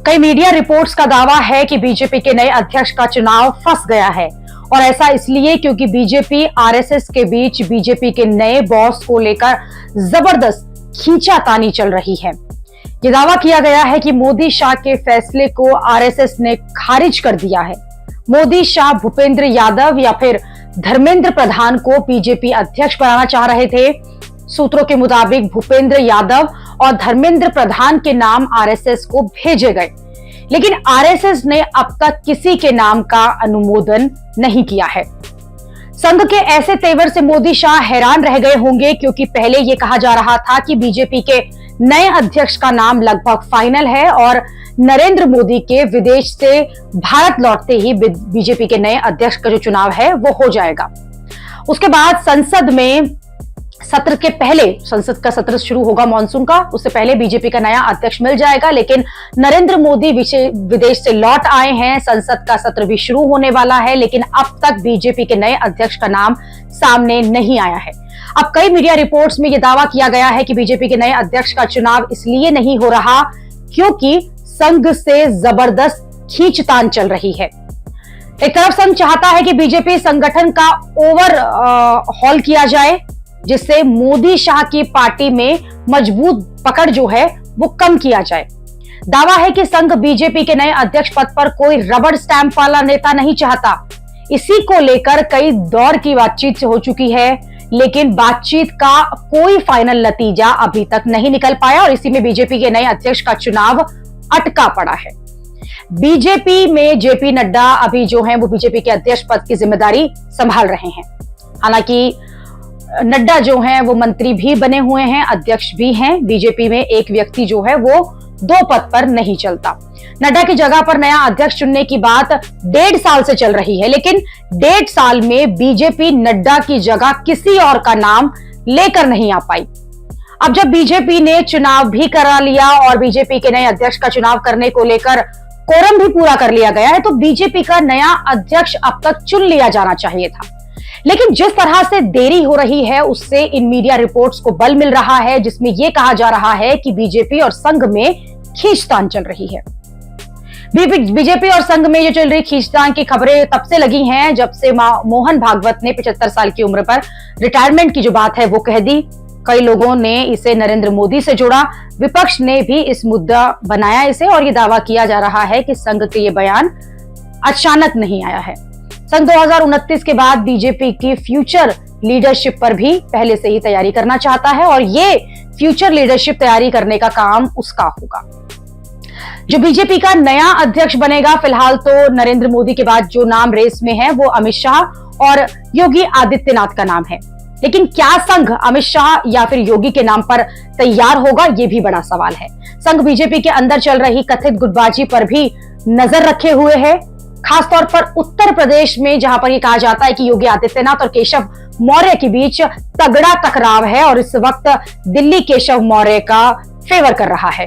कई media reports का दावा है कि बीजेपी के नए अध्यक्ष का चुनाव फंस गया है और ऐसा इसलिए क्योंकि बीजेपी आरएसएस के बीच बीजेपी के नए बॉस को लेकर जबरदस्त खींचातानी चल रही है। यह दावा किया गया है कि मोदी शाह के फैसले को आरएसएस ने खारिज कर दिया है। मोदी शाह भूपेंद्र यादव या फिर धर्मेंद्र प्रधान को बीजेपी अध्यक्ष बनाना चाह रहे थे। सूत्रों के मुताबिक भूपेंद्र यादव और धर्मेंद्र प्रधान के नाम आरएसएस को भेजे गए, लेकिन आरएसएस ने अब तक किसी के नाम का अनुमोदन नहीं किया है। संघ के ऐसे तेवर से मोदी शाह हैरान रह गए होंगे, क्योंकि पहले यह कहा जा रहा था कि बीजेपी के नए अध्यक्ष का नाम लगभग फाइनल है और नरेंद्र मोदी के विदेश से भारत लौटते ही बीजेपी के नए अध्यक्ष का जो चुनाव है वो हो जाएगा। उसके बाद संसद में सत्र के पहले, संसद का सत्र शुरू होगा मॉनसून का, उससे पहले बीजेपी का नया अध्यक्ष मिल जाएगा। लेकिन नरेंद्र मोदी विदेश से लौट आए हैं, संसद का सत्र भी शुरू होने वाला है, लेकिन अब तक बीजेपी के नए अध्यक्ष का नाम सामने नहीं आया है। अब कई मीडिया रिपोर्ट्स में यह दावा किया गया है कि बीजेपी के नए अध्यक्ष का चुनाव इसलिए नहीं हो रहा क्योंकि संघ से जबरदस्त खींचतान चल रही है। एक तरफ संघ चाहता है कि बीजेपी संगठन का ओवरहॉल किया जाए, जिससे मोदी शाह की पार्टी में मजबूत पकड़ जो है वो कम किया जाए। दावा है कि संघ बीजेपी के नए अध्यक्ष पद पर कोई रबड़ स्टैंप वाला नेता नहीं चाहता। इसी को लेकर कई दौर की बातचीत हो चुकी है, लेकिन बातचीत का कोई फाइनल नतीजा अभी तक नहीं निकल पाया और इसी में बीजेपी के नए अध्यक्ष का चुनाव अटका पड़ा है। बीजेपी में जेपी नड्डा अभी जो है वो बीजेपी के अध्यक्ष पद की जिम्मेदारी संभाल रहे हैं। हालांकि नड्डा जो हैं वो मंत्री भी बने हुए हैं, अध्यक्ष भी हैं। बीजेपी में एक व्यक्ति जो है वो दो पद पर नहीं चलता। नड्डा की जगह पर नया अध्यक्ष चुनने की बात 1.5 साल से चल रही है, लेकिन 1.5 साल में बीजेपी नड्डा की जगह किसी और का नाम लेकर नहीं आ पाई। अब जब बीजेपी ने चुनाव भी करा लिया और बीजेपी के नए अध्यक्ष का चुनाव करने को लेकर कोरम भी पूरा कर लिया गया है, तो बीजेपी का नया अध्यक्ष अब तक चुन लिया जाना चाहिए था। लेकिन जिस तरह से देरी हो रही है उससे इन मीडिया रिपोर्ट्स को बल मिल रहा है, जिसमें यह कहा जा रहा है कि बीजेपी और संघ में खींचतान चल रही है। बीजेपी और संघ में ये चल रही खींचतान की खबरें तब से लगी हैं जब से मोहन भागवत ने 75 साल की उम्र पर रिटायरमेंट की जो बात है वो कह दी। कई लोगों ने इसे नरेंद्र मोदी से जोड़ा, विपक्ष ने भी इस मुद्दा बनाया इसे, और ये दावा किया जा रहा है कि संघ के ये बयान अचानक नहीं आया है। सन 2029 के बाद बीजेपी की फ्यूचर लीडरशिप पर भी पहले से ही तैयारी करना चाहता है और ये फ्यूचर लीडरशिप तैयारी करने का काम उसका होगा। जो बीजेपी का नया अध्यक्ष बनेगा, फिलहाल तो नरेंद्र मोदी के बाद जो नाम रेस में है वो अमित शाह और योगी आदित्यनाथ का नाम है। लेकिन क्या संघ अमित शाह या फिर योगी के नाम पर तैयार होगा, ये भी बड़ा सवाल है। संघ बीजेपी के अंदर चल रही कथित गुटबाजी पर भी नजर रखे हुए है, खासतौर पर उत्तर प्रदेश में, जहां पर यह कहा जाता है कि योगी आदित्यनाथ और केशव मौर्य के बीच तगड़ा टकराव है और इस वक्त दिल्ली केशव मौर्य का फेवर कर रहा है।